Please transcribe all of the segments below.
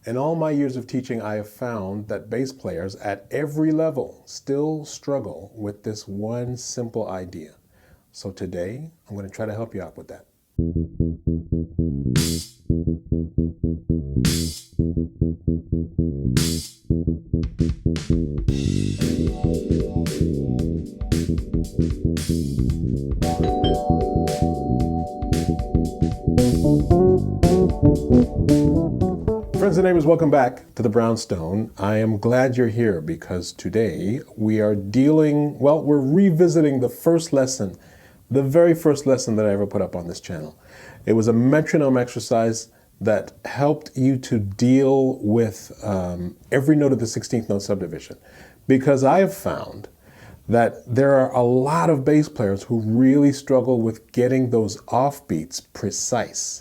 In all my years of teaching, I have found that bass players at every level still struggle with this one simple idea. So today, I'm going to try to help you out with that. Friends and neighbors, welcome back to the Brownstone. I am glad you're here because today we are we're revisiting the first lesson, the very first lesson that I ever put up on this channel. It was a metronome exercise that helped you to deal with every note of the 16th note subdivision, because I have found that there are a lot of bass players who really struggle with getting those offbeats precise.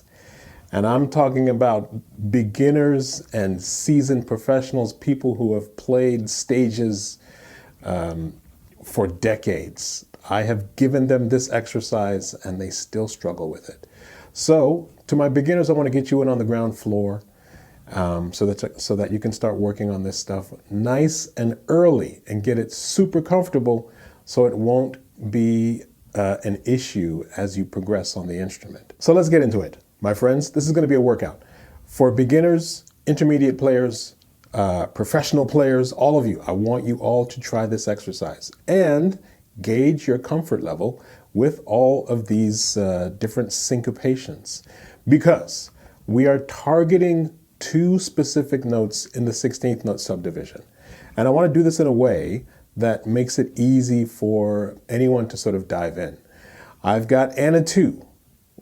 And I'm talking about beginners and seasoned professionals, people who have played stages for decades. I have given them this exercise and they still struggle with it. So to my beginners, I want to get you in on the ground floor so that you can start working on this stuff nice and early and get it super comfortable so it won't be an issue as you progress on the instrument. So let's get into it. My friends, this is going to be a workout for beginners, intermediate players, professional players, all of you. I want you all to try this exercise and gauge your comfort level with all of these different syncopations, because we are targeting two specific notes in the 16th note subdivision. And I want to do this in a way that makes it easy for anyone to sort of dive in. I've got Anna 2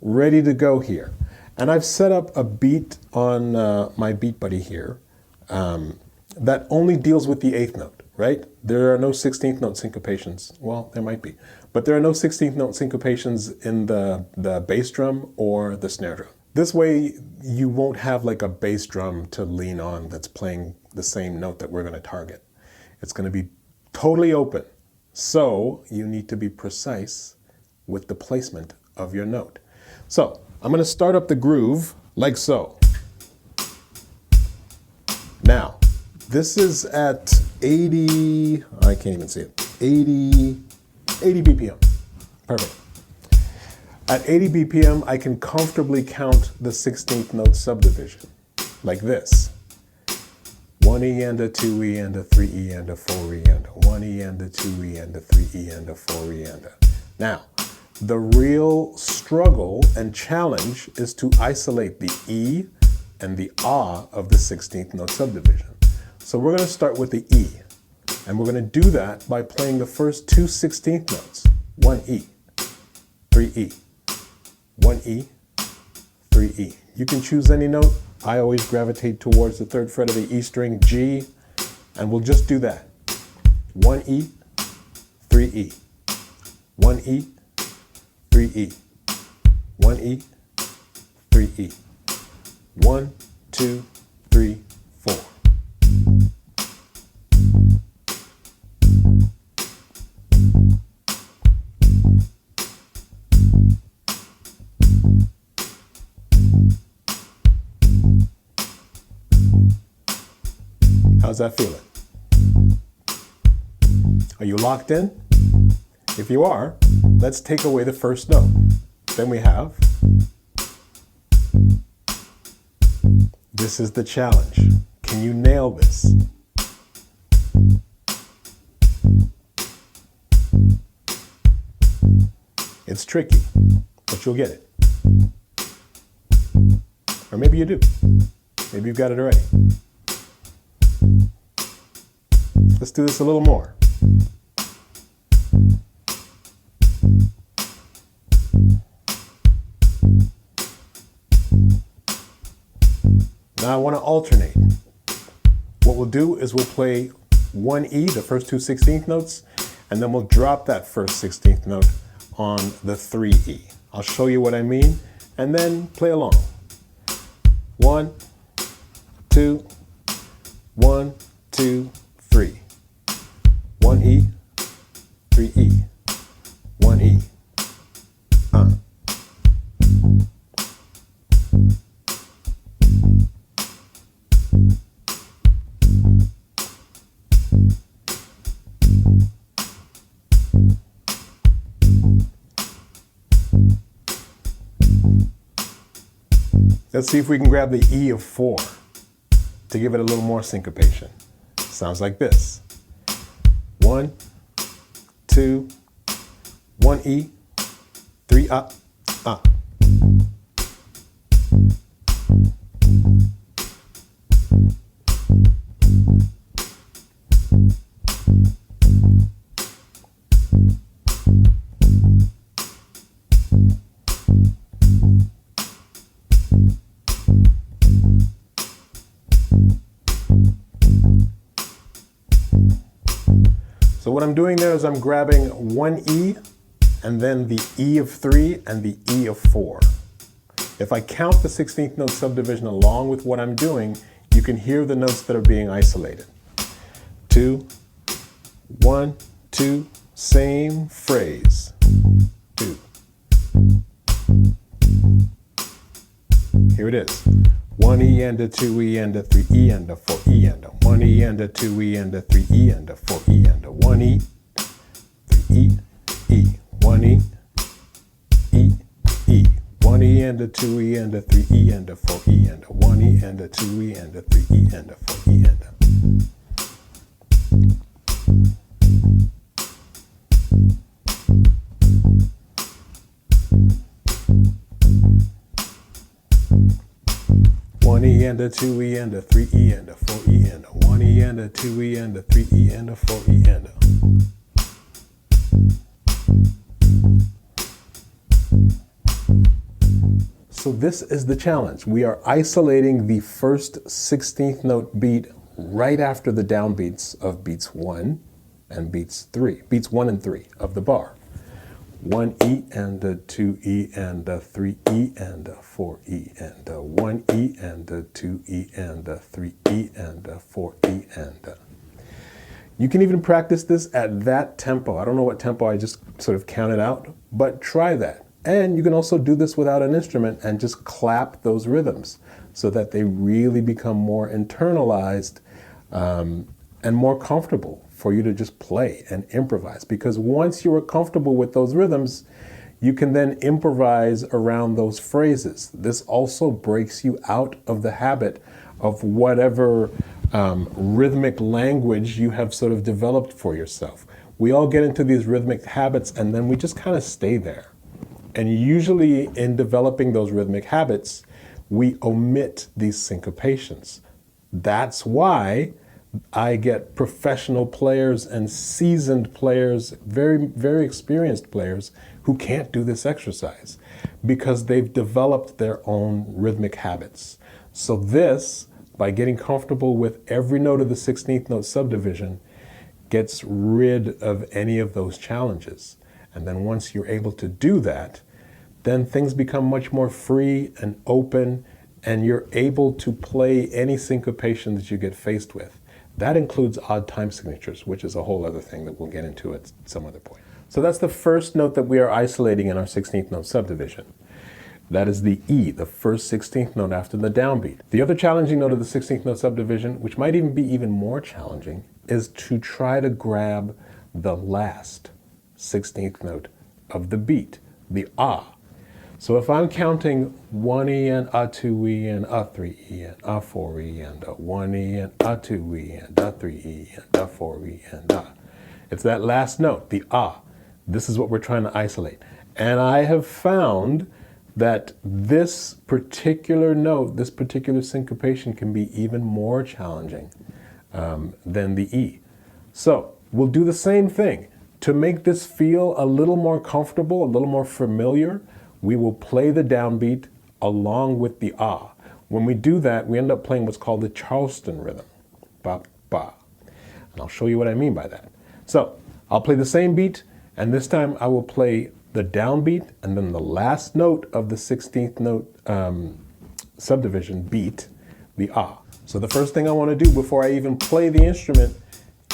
ready to go here. And I've set up a beat on my beat buddy here that only deals with the 8th note, right? There are no 16th note syncopations. Well, there might be, but there are no 16th note syncopations in the bass drum or the snare drum. This way, you won't have like a bass drum to lean on that's playing the same note that we're going to target. It's going to be totally open. So you need to be precise with the placement of your note. So I'm going to start up the groove like so. Now, this is at 80, I can't even see it, 80 BPM. Perfect. At 80 BPM, I can comfortably count the 16th note subdivision like this. 1E and a 2E and a 3E and a 4E and a 1E and a 2E and a 3E and a 4E and a. Now, the real struggle and challenge is to isolate the E and the Ah of the 16th note subdivision. So we're going to start with the E, and we're going to do that by playing the first two 16th notes. 1E, 3E, 1E, 3E. You can choose any note. I always gravitate towards the 3rd fret of the E string, G, and we'll just do that. 1E, 3E, 1E, 3E, 1E, 3E, 1, 2, 3, 4. How's that feeling? Are you locked in? If you are, let's take away the first note. Then we have, this is the challenge. Can you nail this? It's tricky, but you'll get it. Or maybe you do. Maybe you've got it already. Let's do this a little more. Now I want to alternate. What we'll do is we'll play 1E, the first two 16th notes, and then we'll drop that first 16th note on the 3E. I'll show you what I mean, and then play along. 1, 2, 1, 2, 3. 1E, 3E, 1E. Let's see if we can grab the E of 4 to give it a little more syncopation. Sounds like this. 1, 2, 1 E, 3 up. So what I'm doing there is I'm grabbing 1 E and then the E of 3 and the E of 4. If I count the 16th note subdivision along with what I'm doing, you can hear the notes that are being isolated. 2, 1, 2, same phrase. 2. Here it is. 1 E and a 2 E and a 3 E and a 4 E and a 1 E and a 2 E and a 3 E and a 4 E and a 1 E, 3 E, E, 1 E, E, E, 1 E and a 2 E and a 3 E and a 4 E and a 1 E and a 2 E and a 3 E and a 4 E and a. E and a 2 E and a 3 E and a 4 E and a 1 E and a 2 E and a 3 E and a 4 E and a. So this is the challenge. We are isolating the first 16th note beat right after the downbeats of beats 1 and beats 3, beats 1 and 3 of the bar. 1 E and a 2 E and a 3 E and a 4 E and a 1 E and a 2 E and a 3 E and a 4 E and a. You can even practice this at that tempo. I don't know what tempo I just sort of counted out, but try that. And you can also do this without an instrument and just clap those rhythms so that they really become more internalized and more comfortable for you to just play and improvise. Because once you are comfortable with those rhythms, you can then improvise around those phrases. This also breaks you out of the habit of whatever rhythmic language you have sort of developed for yourself. We all get into these rhythmic habits and then we just kind of stay there. And usually in developing those rhythmic habits, we omit these syncopations. That's why I get professional players and seasoned players, very, very experienced players who can't do this exercise because they've developed their own rhythmic habits. So this, by getting comfortable with every note of the 16th note subdivision, gets rid of any of those challenges. And then once you're able to do that, then things become much more free and open, and you're able to play any syncopation that you get faced with. That includes odd time signatures, which is a whole other thing that we'll get into at some other point. So that's the first note that we are isolating in our 16th note subdivision. That is the E, the first 16th note after the downbeat. The other challenging note of the 16th note subdivision, which might even be even more challenging, is to try to grab the last 16th note of the beat, the Ah. So if I'm counting 1 E and a 2 E and a 3 E and a 4 E and a 1 E and a 2 E and a 3 E and a 4 E and a. It's that last note, the Ah. This is what we're trying to isolate. And I have found that this particular note, this particular syncopation can be even more challenging than the E. So we'll do the same thing. To make this feel a little more comfortable, a little more familiar, we will play the downbeat along with the Ah. When we do that, we end up playing what's called the Charleston rhythm. Ba, ba. And I'll show you what I mean by that. So I'll play the same beat, and this time I will play the downbeat and then the last note of the 16th note subdivision beat, the Ah. So the first thing I want to do before I even play the instrument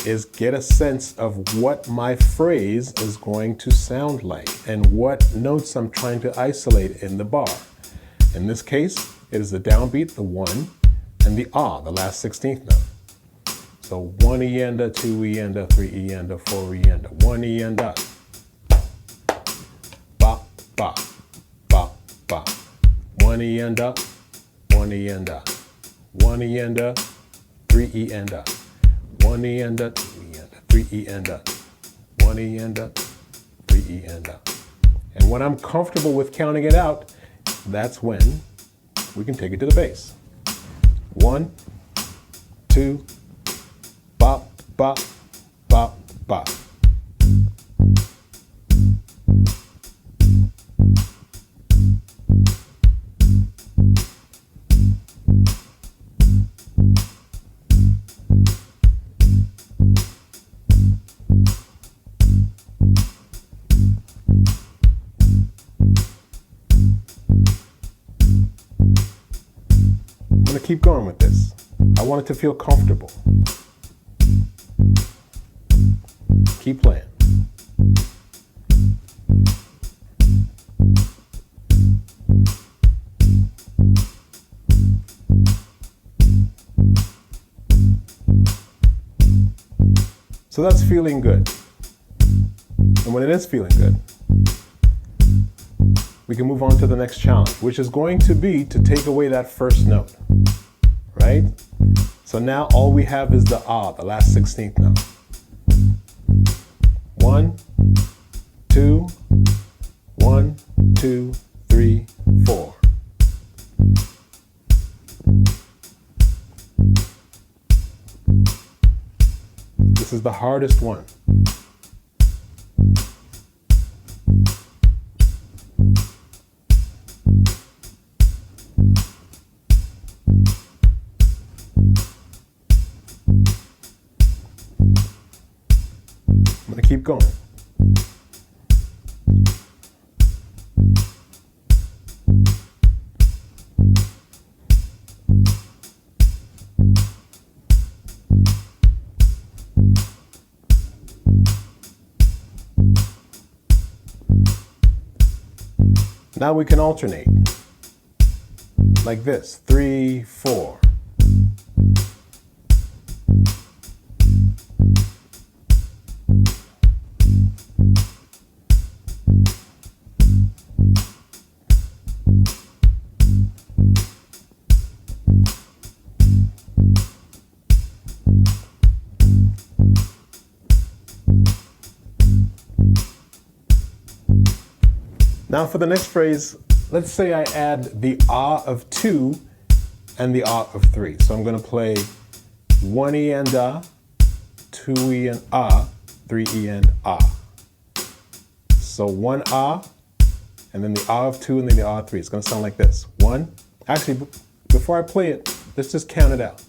is get a sense of what my phrase is going to sound like and what notes I'm trying to isolate in the bar. In this case, it is the downbeat, the 1, and the Ah, the last 16th note. So 1 E and a 2 E and a 3 E and a 4 E and a 1 E and a. Ba, ba, ba, ba. 1 E and a, 1 E and a, 1 E and a, 3 E and a, 1 E and a, 2 E and a, 3 E and a, 1 E and a, 3 E and a. And when I'm comfortable with counting it out, that's when we can take it to the bass. 1, 2, bop, bop, bop, bop. I'm going to keep going with this. I want it to feel comfortable. Keep playing. So that's feeling good. And when it is feeling good, we can move on to the next challenge, which is going to be to take away that first note, right? So now all we have is the ah, the last 16th note. 1, 2, 1, 2, 3, 4. This is the hardest one. I'm going to keep going. Now we can alternate like this, 3, 4. Now for the next phrase, let's say I add the ah of 2 and the ah of 3. So I'm going to play 1 E and ah, 2 E and ah, 3 E and ah. So 1 ah, and then the ah of 2 and then the ah of 3. It's going to sound like this. 1, actually, before I play it, let's just count it out.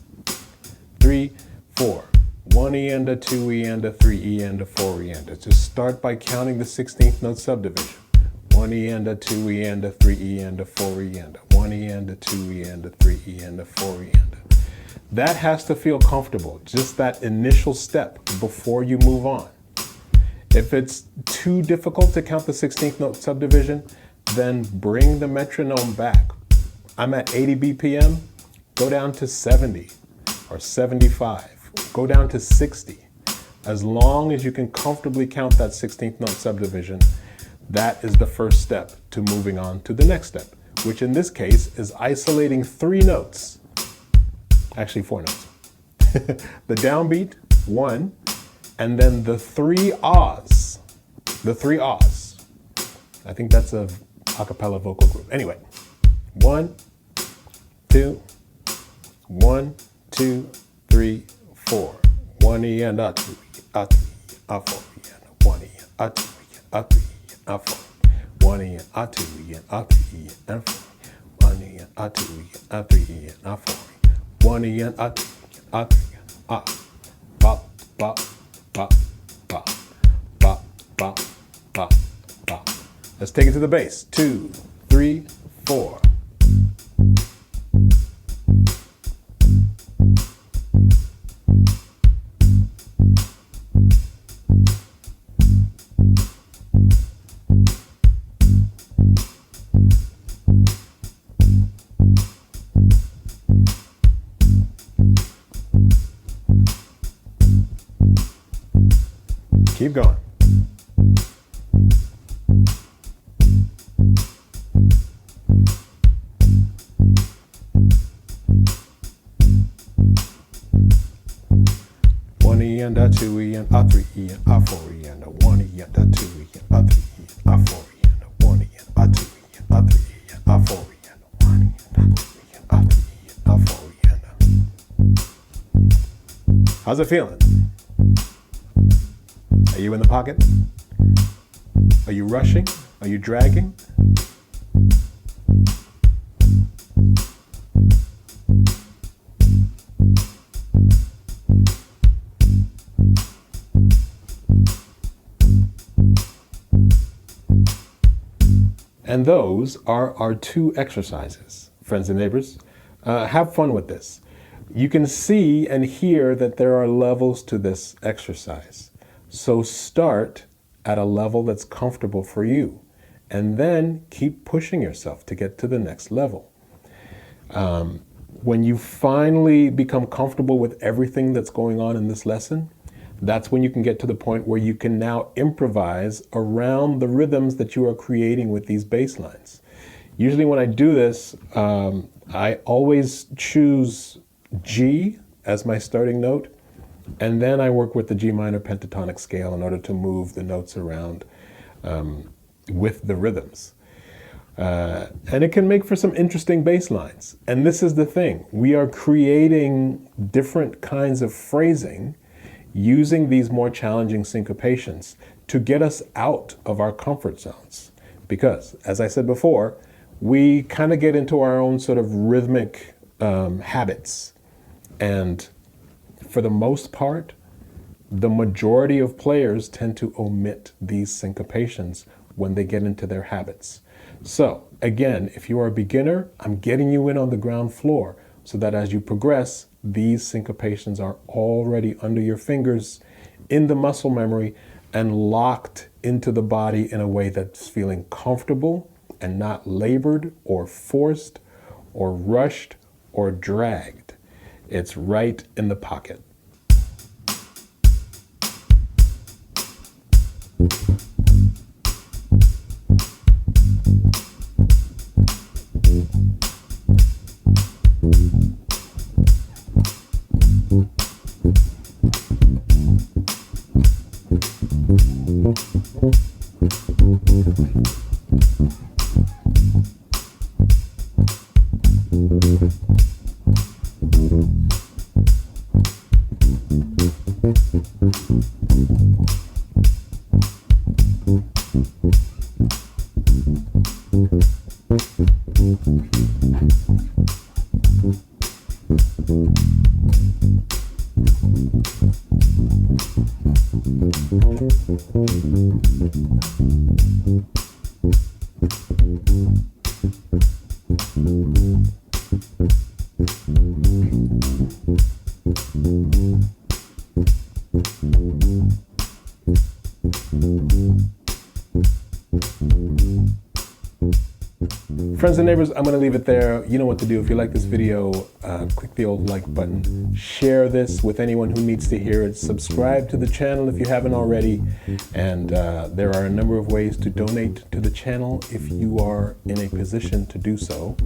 3, 4. 1 E and a, 2 E and a, 3 E and a, 4 E and a. Just start by counting the 16th note subdivision. 1 E and a, 2 E and a, 3 E and a, 4 E and a, 1 E and a, 2 E and a, 3 E and a, 4 E and a. That has to feel comfortable, just that initial step before you move on. If it's too difficult to count the 16th note subdivision, then bring the metronome back. I'm at 80 BPM, go down to 70 or 75, go down to 60. As long as you can comfortably count that 16th note subdivision, that is the first step to moving on to the next step, which in this case is isolating 3 notes, actually 4 notes. The downbeat, 1, and then the 3 ahs, the 3 ahs. I think that's a cappella vocal group. Anyway, 1, 2, 1, 2, 3, 4. 1 E and a, 2 E, a 3 E, a 4 E and a 1 E, a 2 E, a 3 E. A 4, 1 E, a 2 E, a 3 E, and 4. 1 E, a 2 E, a 3 E, and a 4. 1 E, a 2 E, a 3 E, a bop, bop, bop, bop, bop, bop, bop, bop. Let's take it to the bass. 2, 3, 4. Keep going. E and a 2 E and a 3 E and a 4 E and a 1 E and a 2 E and a 3 E and a 4 E and a 1 E and a 2 E and a 3 E and a 4 E and a 1 E and a 2 E and a 3 E and a 4 E and a... How's it feeling? Are you in the pocket? Are you rushing? Are you dragging? And those are our 2 exercises, friends and neighbors. Have fun with this. You can see and hear that there are levels to this exercise. So start at a level that's comfortable for you, and then keep pushing yourself to get to the next level. When you finally become comfortable with everything that's going on in this lesson, that's when you can get to the point where you can now improvise around the rhythms that you are creating with these bass lines. Usually when I do this, I always choose G as my starting note, and then I work with the G minor pentatonic scale in order to move the notes around with the rhythms. And it can make for some interesting bass lines. And this is the thing, we are creating different kinds of phrasing using these more challenging syncopations to get us out of our comfort zones. Because, as I said before, we kind of get into our own sort of rhythmic habits. And for the most part, the majority of players tend to omit these syncopations when they get into their habits. So, again, if you are a beginner, I'm getting you in on the ground floor so that as you progress, these syncopations are already under your fingers in the muscle memory and locked into the body in a way that's feeling comfortable and not labored or forced or rushed or dragged. It's right in the pocket. Friends and neighbors, I'm going to leave it there. You know what to do. If you like this video, click the old like button. Share this with anyone who needs to hear it. Subscribe to the channel if you haven't already. And there are a number of ways to donate to the channel if you are in a position to do so.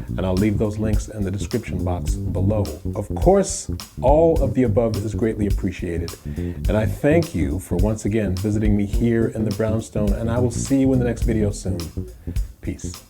And I'll leave those links in the description box below. Of course, all of the above is greatly appreciated. And I thank you for once again visiting me here in the Brownstone. And I will see you in the next video soon. Peace.